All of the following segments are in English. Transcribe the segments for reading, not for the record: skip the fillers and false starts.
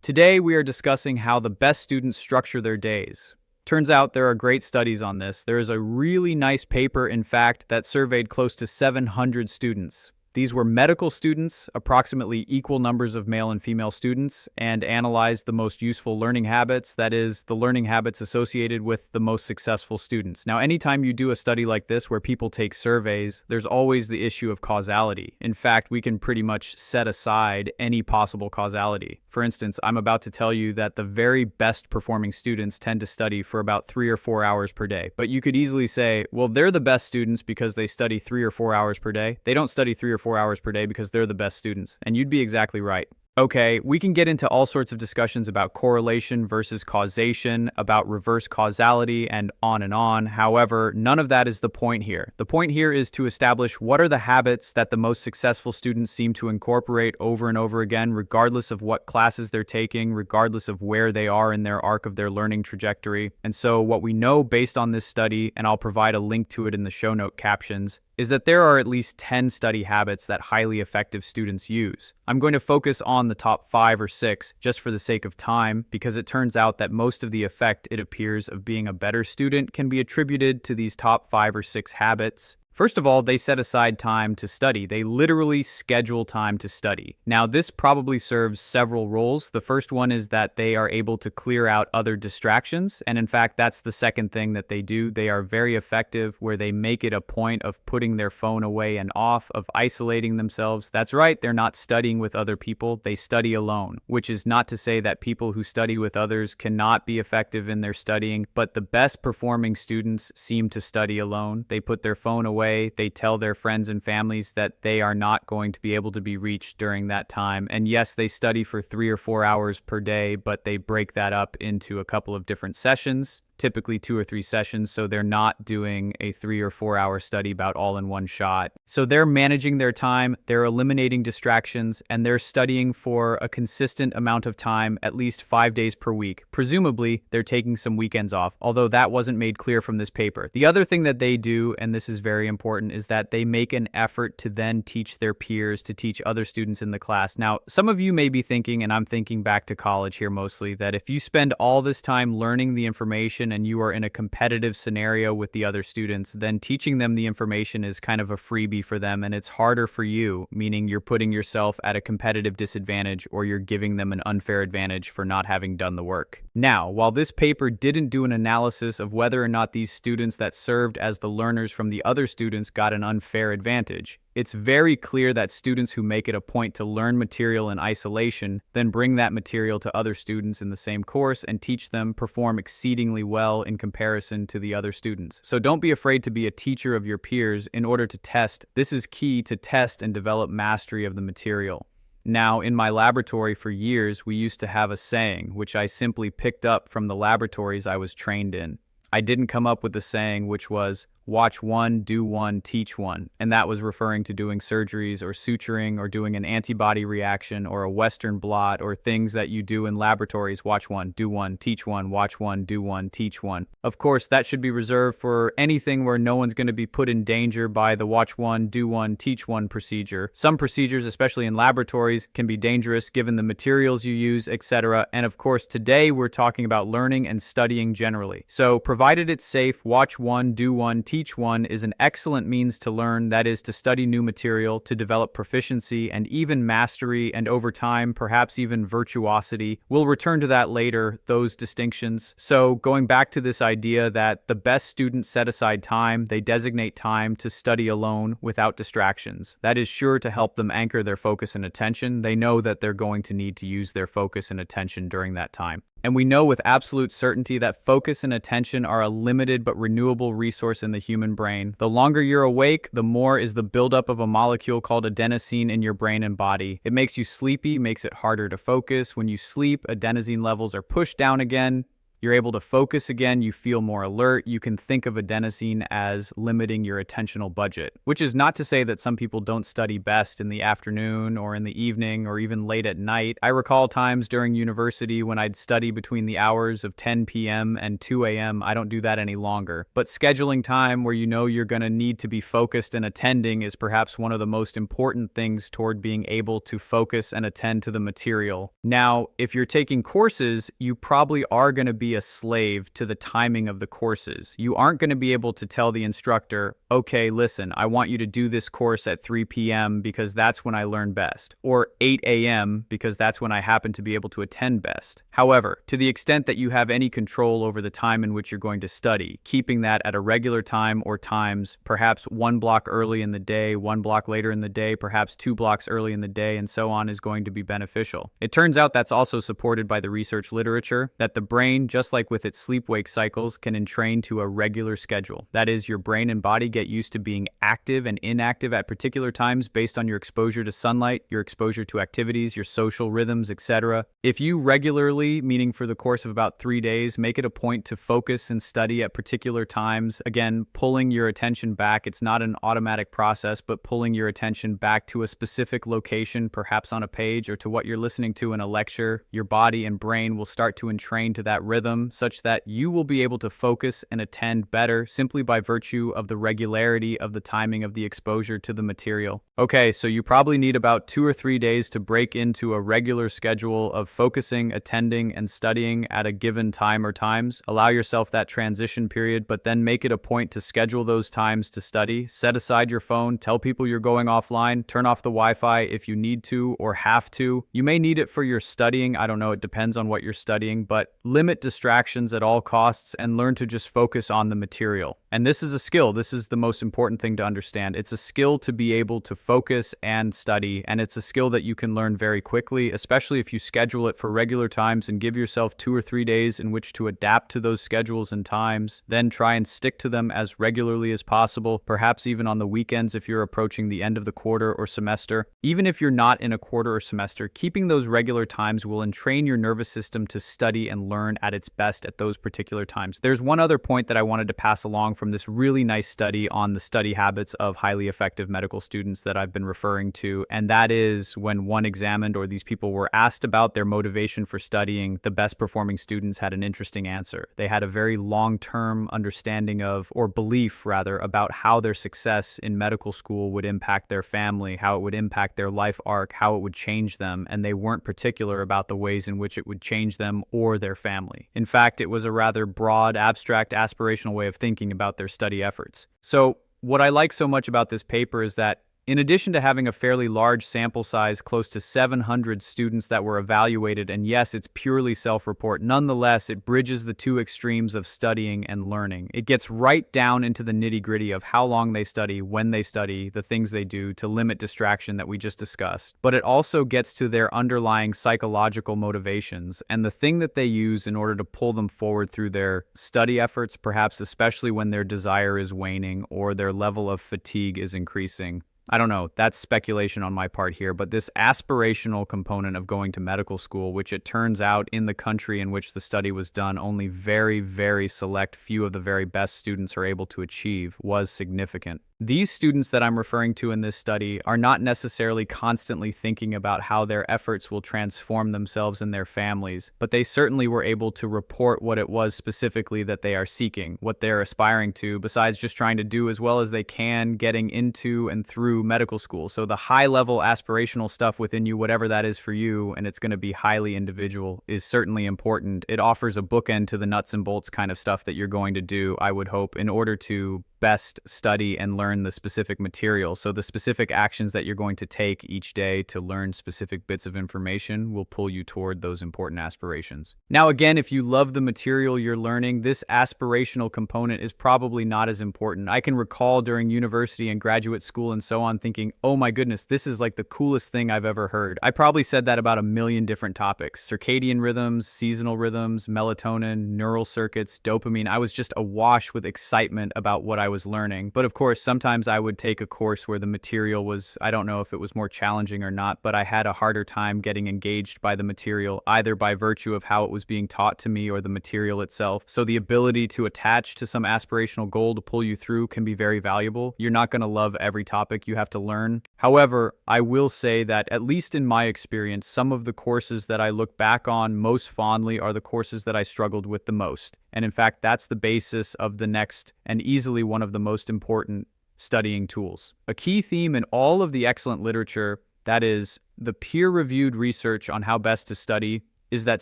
Today, we are discussing how the best students structure their days. Turns out there are great studies on this. There is a really nice paper, in fact, that surveyed close to 700 students. These were medical students, approximately equal numbers of male and female students, and analyzed the most useful learning habits, that is, the learning habits associated with the most successful students. Now, anytime you do a study like this where people take surveys, there's always the issue of causality. In fact, we can pretty much set aside any possible causality. For instance, I'm about to tell you that the very best performing students tend to study for about 3 or 4 hours per day. But you could easily say, well, they're the best students because they study 3 or 4 hours per day. They don't study 3 or 4 hours per day because they're the best students. And you'd be exactly right. Okay, we can get into all sorts of discussions about correlation versus causation, about reverse causality, and on and on. However, none of that is the point here. The point here is to establish what are the habits that the most successful students seem to incorporate over and over again, regardless of what classes they're taking, regardless of where they are in their arc of their learning trajectory. And so what we know based on this study, and I'll provide a link to it in the show note captions, is that there are at least 10 study habits that highly effective students use. I'm going to focus on the top 5 or 6 just for the sake of time, because it turns out that most of the effect, it appears, of being a better student can be attributed to these top 5 or 6 habits. First of all, they set aside time to study. They literally schedule time to study. Now, this probably serves several roles. The first one is that they are able to clear out other distractions. And in fact, that's the second thing that they do. They are very effective where they make it a point of putting their phone away and off, of isolating themselves. That's right, they're not studying with other people. They study alone, which is not to say that people who study with others cannot be effective in their studying, but the best performing students seem to study alone. They put their phone away. They tell their friends and families that they are not going to be able to be reached during that time. And yes, they study for 3 or 4 hours per day, but they break that up into a couple of different sessions, typically 2 or 3 sessions, so they're not doing a 3 or 4 hour study bout all in one shot. So they're managing their time, they're eliminating distractions, and they're studying for a consistent amount of time, at least 5 days per week. Presumably, they're taking some weekends off, although that wasn't made clear from this paper. The other thing that they do, and this is very important, is that they make an effort to then teach their peers, to teach other students in the class. Now, some of you may be thinking, and I'm thinking back to college here mostly, that if you spend all this time learning the information and you are in a competitive scenario with the other students, then teaching them the information is kind of a freebie for them, and it's harder for you, meaning you're putting yourself at a competitive disadvantage or you're giving them an unfair advantage for not having done the work. Now, while this paper didn't do an analysis of whether or not these students that served as the learners from the other students got an unfair advantage, it's very clear that students who make it a point to learn material in isolation, then bring that material to other students in the same course and teach them, perform exceedingly well in comparison to the other students. So don't be afraid to be a teacher of your peers in order to test. This is key to test and develop mastery of the material. Now, in my laboratory for years, we used to have a saying, which I simply picked up from the laboratories I was trained in. I didn't come up with the saying, which was, watch one, do one, teach one. And that was referring to doing surgeries or suturing or doing an antibody reaction or a Western blot or things that you do in laboratories. Watch one, do one, teach one, watch one, do one, teach one. Of course, that should be reserved for anything where no one's going to be put in danger by the watch one, do one, teach one procedure. Some procedures, especially in laboratories, can be dangerous given the materials you use, etc. And of course, today we're talking about learning and studying generally. So, provided it's safe, watch one, do one, teach one is an excellent means to learn, that is, to study new material, to develop proficiency and even mastery, and over time, perhaps even virtuosity. We'll return to that later, those distinctions. So going back to this idea that the best students set aside time, they designate time to study alone without distractions. That is sure to help them anchor their focus and attention. They know that they're going to need to use their focus and attention during that time. And we know with absolute certainty that focus and attention are a limited but renewable resource in the human brain. The longer you're awake, the more is the buildup of a molecule called adenosine in your brain and body. It makes you sleepy, makes it harder to focus. When you sleep, adenosine levels are pushed down again. You're able to focus again, you feel more alert, you can think of adenosine as limiting your attentional budget, which is not to say that some people don't study best in the afternoon or in the evening or even late at night. I recall times during university when I'd study between the hours of 10 p.m. and 2 a.m. I don't do that any longer. But scheduling time where you know you're going to need to be focused and attending is perhaps one of the most important things toward being able to focus and attend to the material. Now, if you're taking courses, you probably are going to be a slave to the timing of the courses. You aren't going to be able to tell the instructor, okay, listen, I want you to do this course at 3 p.m. because that's when I learn best, or 8 a.m. because that's when I happen to be able to attend best. However, to the extent that you have any control over the time in which you're going to study, keeping that at a regular time or times, perhaps 1 block early in the day, 1 block later in the day, perhaps 2 blocks early in the day, and so on, is going to be beneficial. It turns out that's also supported by the research literature, that the brain, just like with its sleep-wake cycles, can entrain to a regular schedule. That is, your brain and body get used to being active and inactive at particular times based on your exposure to sunlight, your exposure to activities, your social rhythms, etc. If you regularly, meaning for the course of about 3 days, make it a point to focus and study at particular times, again, pulling your attention back, it's not an automatic process, but pulling your attention back to a specific location, perhaps on a page, or to what you're listening to in a lecture, your body and brain will start to entrain to that rhythm such that you will be able to focus and attend better simply by virtue of the regularity of the timing of the exposure to the material. Okay, so you probably need about 2 or 3 days to break into a regular schedule of focusing, attending, and studying at a given time or times. Allow yourself that transition period, but then make it a point to schedule those times to study. Set aside your phone, tell people you're going offline, turn off the Wi-Fi if you need to or have to. You may need it for your studying, I don't know, it depends on what you're studying, but limit distractions at all costs and learn to just focus on the material. And this is a skill. This is the most important thing to understand. It's a skill to be able to focus and study, and it's a skill that you can learn very quickly, especially if you schedule it for regular times and give yourself 2 or 3 days in which to adapt to those schedules and times. Then try and stick to them as regularly as possible, perhaps even on the weekends if you're approaching the end of the quarter or semester. Even if you're not in a quarter or semester, keeping those regular times will entrain your nervous system to study and learn at its best at those particular times. There's one other point that I wanted to pass along from this really nice study on the study habits of highly effective medical students that I've been referring to, and that is when one examined or these people were asked about their motivation for studying, the best performing students had an interesting answer. They had a very long-term understanding of, or belief rather, about how their success in medical school would impact their family, how it would impact their life arc, how it would change them, and they weren't particular about the ways in which it would change them or their family. In fact, it was a rather broad, abstract, aspirational way of thinking about their study efforts. So, what I like so much about this paper is that in addition to having a fairly large sample size, close to 700 students that were evaluated, and yes, it's purely self-report, nonetheless, it bridges the two extremes of studying and learning. It gets right down into the nitty-gritty of how long they study, when they study, the things they do to limit distraction that we just discussed. But it also gets to their underlying psychological motivations and the thing that they use in order to pull them forward through their study efforts, perhaps especially when their desire is waning or their level of fatigue is increasing. I don't know, that's speculation on my part here, but this aspirational component of going to medical school, which it turns out in the country in which the study was done, only very, very select few of the very best students are able to achieve, was significant. These students that I'm referring to in this study are not necessarily constantly thinking about how their efforts will transform themselves and their families, but they certainly were able to report what it was specifically that they are seeking, what they're aspiring to, besides just trying to do as well as they can getting into and through medical school. So the high-level aspirational stuff within you, whatever that is for you, and it's going to be highly individual, is certainly important. It offers a bookend to the nuts and bolts kind of stuff that you're going to do, I would hope, in order to best study and learn the specific material. So the specific actions that you're going to take each day to learn specific bits of information will pull you toward those important aspirations. Now again, if you love the material you're learning, this aspirational component is probably not as important. I can recall during university and graduate school and so on thinking, oh my goodness, this is like the coolest thing I've ever heard. I probably said that about 1 million different topics: circadian rhythms, seasonal rhythms, melatonin, neural circuits, dopamine. I was just awash with excitement about what I was learning. But of course, sometimes I would take a course where the material was, I don't know if it was more challenging or not, but I had a harder time getting engaged by the material, either by virtue of how it was being taught to me or the material itself. So the ability to attach to some aspirational goal to pull you through can be very valuable. You're not going to love every topic you have to learn. However, I will say that, at least in my experience, some of the courses that I look back on most fondly are the courses that I struggled with the most. And in fact, that's the basis of the next and easily one of the most important studying tools. A key theme in all of the excellent literature, that is, the peer-reviewed research on how best to study, is that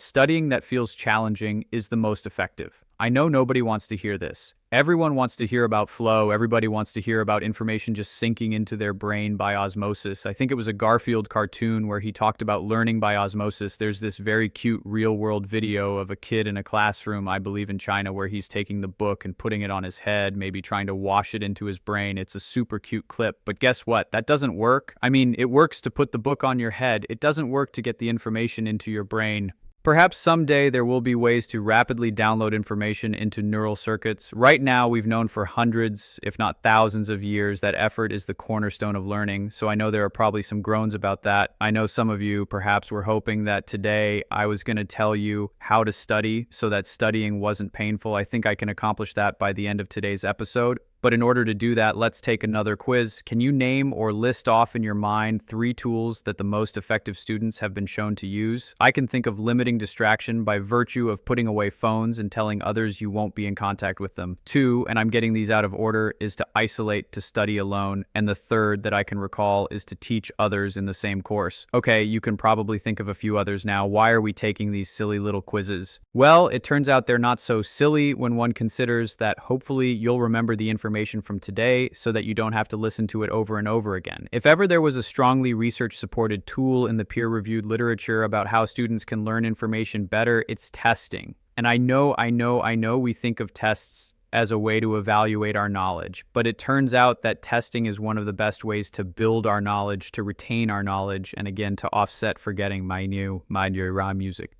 studying that feels challenging is the most effective. I know nobody wants to hear this. Everyone wants to hear about flow. Everybody wants to hear about information just sinking into their brain by osmosis. I think it was a Garfield cartoon where he talked about learning by osmosis. There's this very cute real-world video of a kid in a classroom, I believe in China, where he's taking the book and putting it on his head, maybe trying to wash it into his brain. It's a super cute clip. But guess what? That doesn't work. I mean, it works to put the book on your head. It doesn't work to get the information into your brain. Perhaps someday there will be ways to rapidly download information into neural circuits. Right now, we've known for hundreds, if not thousands of years, that effort is the cornerstone of learning. So I know there are probably some groans about that. I know some of you perhaps were hoping that today I was going to tell you how to study so that studying wasn't painful. I think I can accomplish that by the end of today's episode. But in order to do that, let's take another quiz. Can you name or list off in your mind 3 tools that the most effective students have been shown to use? I can think of limiting distraction by virtue of putting away phones and telling others you won't be in contact with them. 2, and I'm getting these out of order, is to isolate to study alone. And the 3rd that I can recall is to teach others in the same course. Okay, you can probably think of a few others now. Why are we taking these silly little quizzes? Well, it turns out they're not so silly when one considers that hopefully you'll remember the information from today so that you don't have to listen to it over and over again. If ever there was a strongly research-supported tool in the peer-reviewed literature about how students can learn information better, it's testing. And I know we think of tests as a way to evaluate our knowledge, but it turns out that testing is one of the best ways to build our knowledge, to retain our knowledge, and again, to offset forgetting my new rhyme music.